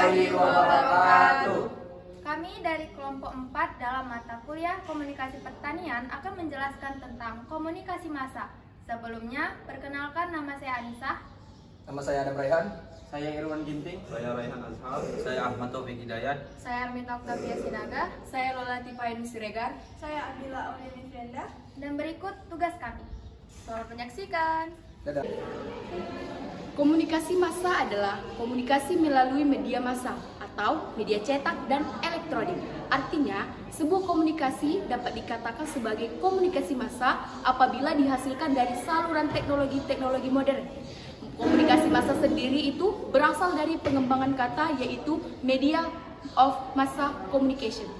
warahmatullahi wabarakatuh. Kami dari kelompok 4 dalam mata kuliah Komunikasi Pertanian akan menjelaskan tentang komunikasi massa. Sebelumnya, perkenalkan nama saya Anissa. Nama saya Adam Raihan. Saya Irwan Ginting. Saya Raihan Azhar. Saya Ahmad Taufik Hidayat. Saya Armita Octavia Sinaga. Saya Lola Tifain Siregar. Saya Abdillah Auliani Frienda. Dan berikut tugas kami. Selamat menyaksikan. Dadah. Komunikasi massa adalah komunikasi melalui media massa atau media cetak dan elektronik. Artinya, sebuah komunikasi dapat dikatakan sebagai komunikasi massa apabila dihasilkan dari saluran teknologi modern. Komunikasi massa sendiri itu berasal dari pengembangan kata yaitu media of massa communication.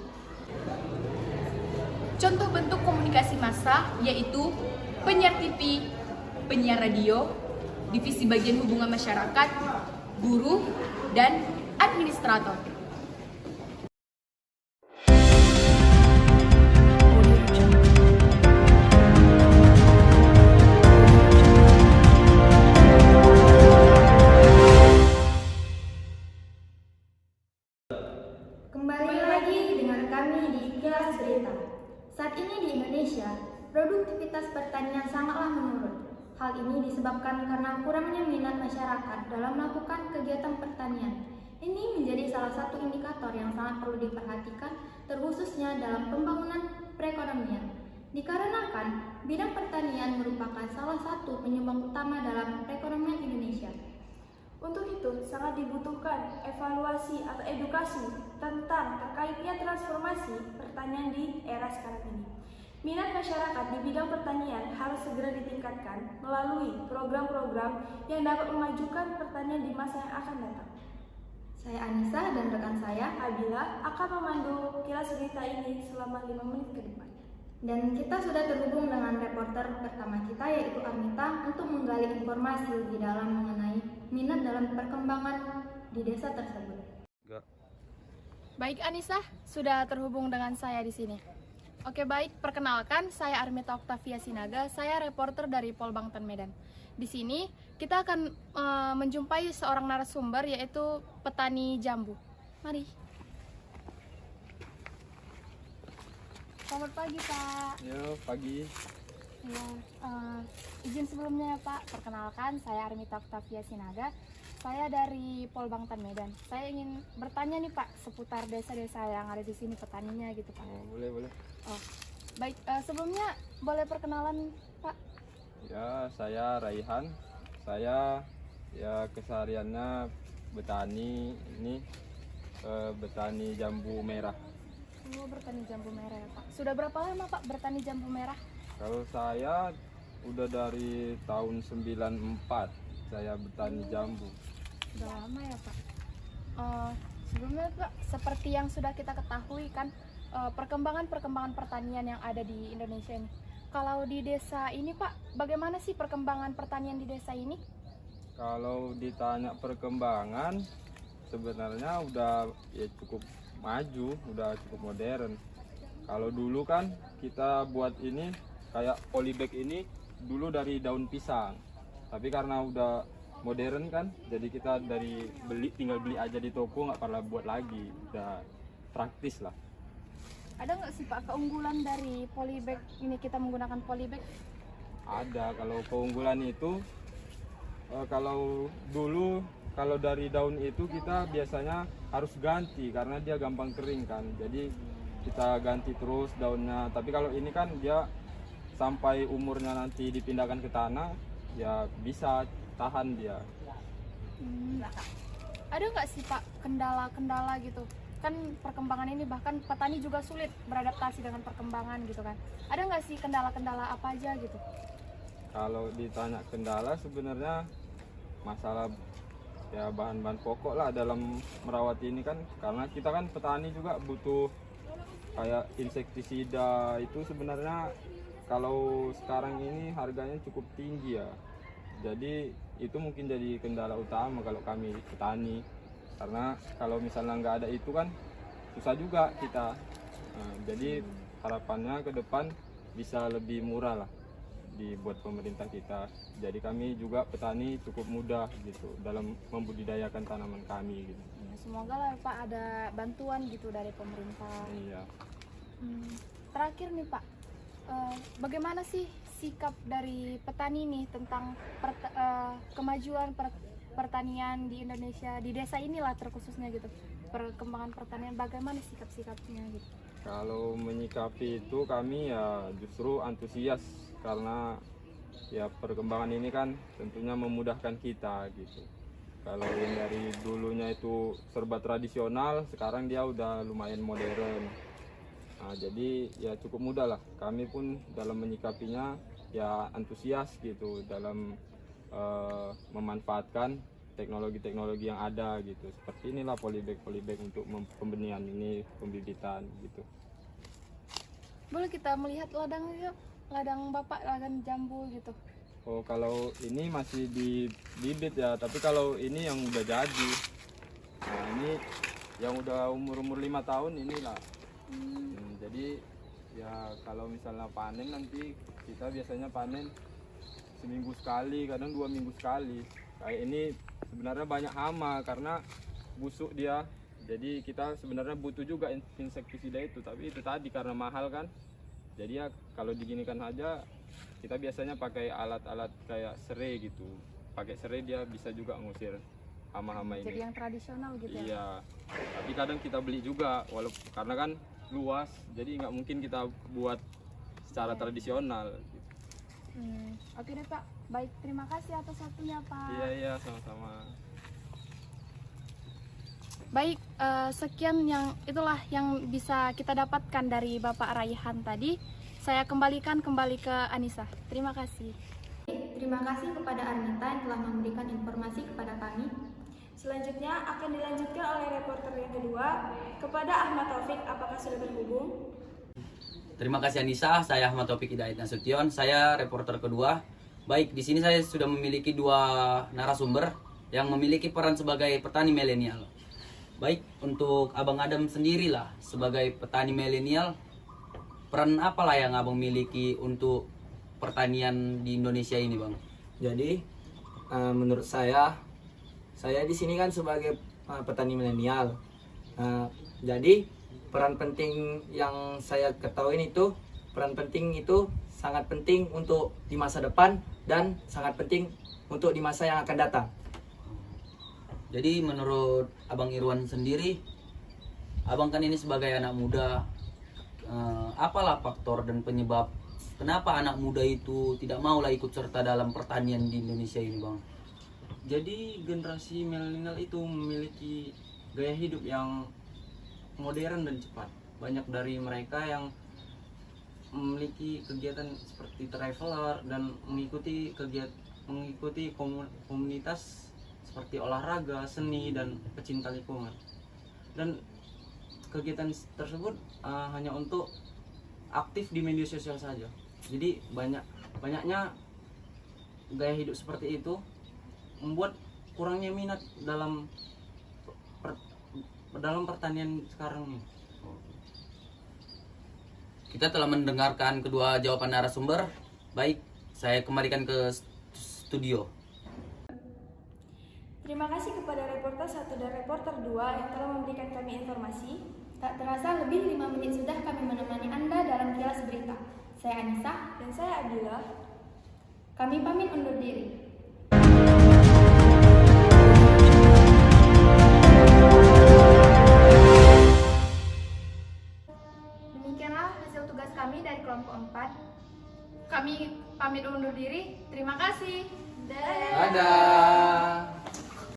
Contoh bentuk komunikasi massa yaitu penyiar TV, penyiar radio, divisi bagian hubungan masyarakat, guru, dan administrator. Kembali lagi dengan kami di Kilas Berita. Saat ini di Indonesia, produktivitas pertanian sangatlah menurun. Hal ini disebabkan karena kurangnya minat masyarakat dalam melakukan kegiatan pertanian. Ini menjadi salah satu indikator yang sangat perlu diperhatikan, terkhususnya dalam pembangunan perekonomian. Dikarenakan bidang pertanian merupakan salah satu penyumbang utama dalam perekonomian Indonesia. Untuk itu, sangat dibutuhkan evaluasi atau edukasi tentang terkaitnya transformasi pertanian di era sekarang ini. Minat masyarakat di bidang pertanian harus segera ditingkatkan melalui program-program yang dapat memajukan pertanian di masa yang akan datang. Saya Anissa dan rekan saya Abila akan memandu kilas berita ini selama 5 menit ke depan. dan kita sudah terhubung dengan reporter pertama kita yaitu Armita untuk menggali informasi lebih dalam mengenai minat dalam perkembangan di desa tersebut. Baik Anissa, sudah terhubung dengan saya di sini. Oke baik, perkenalkan saya Armita Octavia Sinaga, saya reporter dari Polbangtan Medan. Di sini kita akan menjumpai seorang narasumber yaitu petani jambu. Mari. Selamat pagi Pak. Yo, pagi. Ya, izin sebelumnya ya Pak, perkenalkan saya Armita Octavia Sinaga. Saya dari Polbangtan Medan. Saya ingin bertanya nih Pak seputar desa-desa yang ada di sini petaninya gitu Pak. Oh, boleh. Oh, baik, sebelumnya boleh perkenalan Pak? Ya, saya Raihan. Saya ya kesehariannya bertani ini bertani jambu merah. Oh, bertani jambu merah ya Pak. Sudah berapa lama Pak bertani jambu merah? Kalau saya udah dari tahun 94 saya bertani jambu. Sudah lama ya Pak. Sebelumnya Pak, seperti yang sudah kita ketahui kan perkembangan pertanian yang ada di Indonesia ini. Kalau di desa ini Pak, bagaimana sih perkembangan pertanian di desa ini? Kalau ditanya perkembangan, sebenarnya udah ya cukup maju, udah cukup modern. Kalau dulu kan kita buat ini kayak polybag ini dulu dari daun pisang. Tapi karena udah modern kan, jadi kita tinggal beli aja di toko, nggak perlu buat lagi, udah praktis lah. Ada nggak sih Pak keunggulan dari polybag ini, kita menggunakan polybag? Ada, kalau keunggulan itu kalau dulu kalau dari daun itu kita biasanya harus ganti karena dia gampang kering kan, jadi kita ganti terus daunnya. Tapi kalau ini kan dia sampai umurnya nanti dipindahkan ke tanah ya bisa tahan dia. Ada nggak sih Pak kendala-kendala gitu? Kan perkembangan ini bahkan petani juga sulit beradaptasi dengan perkembangan gitu kan. Ada nggak sih kendala-kendala apa aja gitu? Kalau ditanya kendala sebenarnya masalah ya bahan-bahan pokok lah dalam merawat ini kan, karena kita kan petani juga butuh kayak insektisida. Itu sebenarnya kalau sekarang ini harganya cukup tinggi ya, jadi itu mungkin jadi kendala utama kalau kami petani, karena kalau misalnya nggak ada itu kan susah juga kita. Jadi harapannya ke depan bisa lebih murah lah dibuat pemerintah kita. Jadi kami juga petani cukup mudah gitu dalam membudidayakan tanaman kami gitu. Ya, semoga lah Pak ada bantuan gitu dari pemerintah. Iya. Terakhir nih Pak, bagaimana sih sikap dari petani nih tentang kemajuan pertanian di Indonesia, di desa inilah terkhususnya gitu, perkembangan pertanian, bagaimana sikap-sikapnya gitu? Kalau menyikapi itu kami ya justru antusias karena ya perkembangan ini kan tentunya memudahkan kita gitu. Kalau yang dari dulunya itu serba tradisional, sekarang dia udah lumayan modern. Nah, jadi ya cukup mudah lah. Kami pun dalam menyikapinya ya antusias gitu dalam memanfaatkan teknologi-teknologi yang ada gitu. Seperti inilah polybag untuk pembenihan ini, pembibitan gitu. Boleh kita melihat ladang yuk, ladang Bapak, ladang jambu gitu. Oh, kalau ini masih di bibit ya, tapi kalau ini yang udah jadi. Nah, ini yang udah umur 5 tahun inilah. Jadi ya kalau misalnya panen nanti kita biasanya panen seminggu sekali, kadang 2 minggu sekali. Kayak ini sebenarnya banyak hama karena busuk dia. Jadi kita sebenarnya butuh juga insektisida itu, tapi itu tadi karena mahal kan. Jadi ya kalau diginikan aja kita biasanya pakai alat-alat kayak serai gitu. Pakai serai dia bisa juga ngusir hama-hama ini. Jadi yang tradisional gitu ya? Iya. Tapi kadang kita beli juga, walaupun karena kan luas, jadi nggak mungkin kita buat secara tradisional. Oke deh Pak, baik, terima kasih atas waktunya Pak. Iya, sama-sama. Baik, sekian itulah yang bisa kita dapatkan dari Bapak Raihan tadi. Saya kembalikan kembali ke Anissa. Terima kasih. Terima kasih kepada Arnita yang telah memberikan informasi kepada kami. Selanjutnya akan dilanjutkan oleh reporter yang kedua kepada Ahmad Taufik. Apakah sudah berhubung? Terima kasih Anissa, saya Ahmad Taufik Hidayat Nasution, saya reporter kedua. Baik, di sini saya sudah memiliki 2 narasumber yang memiliki peran sebagai petani milenial. Baik, untuk Abang Adam sendirilah sebagai petani milenial, peran apalah yang Abang miliki untuk pertanian di Indonesia ini, Bang? Jadi menurut saya di sini kan sebagai petani milenial. Jadi peran penting yang saya ketahui itu, peran penting itu sangat penting untuk di masa depan dan sangat penting untuk di masa yang akan datang. Jadi menurut Abang Irwan sendiri, Abang kan ini sebagai anak muda, apalah faktor dan penyebab kenapa anak muda itu tidak maulah ikut serta dalam pertanian di Indonesia ini, Bang? Jadi generasi milenial itu memiliki gaya hidup yang modern dan cepat. Banyak dari mereka yang memiliki kegiatan seperti traveler dan mengikuti komunitas seperti olahraga, seni, dan pecinta lingkungan. Dan kegiatan tersebut hanya untuk aktif di media sosial saja. Jadi banyaknya gaya hidup seperti itu membuat kurangnya minat dalam pertanian sekarang nih. Kita telah mendengarkan kedua jawaban narasumber. Baik, saya kembalikan ke studio. Terima kasih kepada reporter 1 dan reporter 2 yang telah memberikan kami informasi. Tak terasa lebih 5 menit sudah kami menemani Anda dalam Kilas Berita. Saya Anissa Dan saya Adila. Kami pamit undur diri. Demikianlah hasil tugas kami dari kelompok 4. Kami pamit undur diri. Terima kasih. Dadah.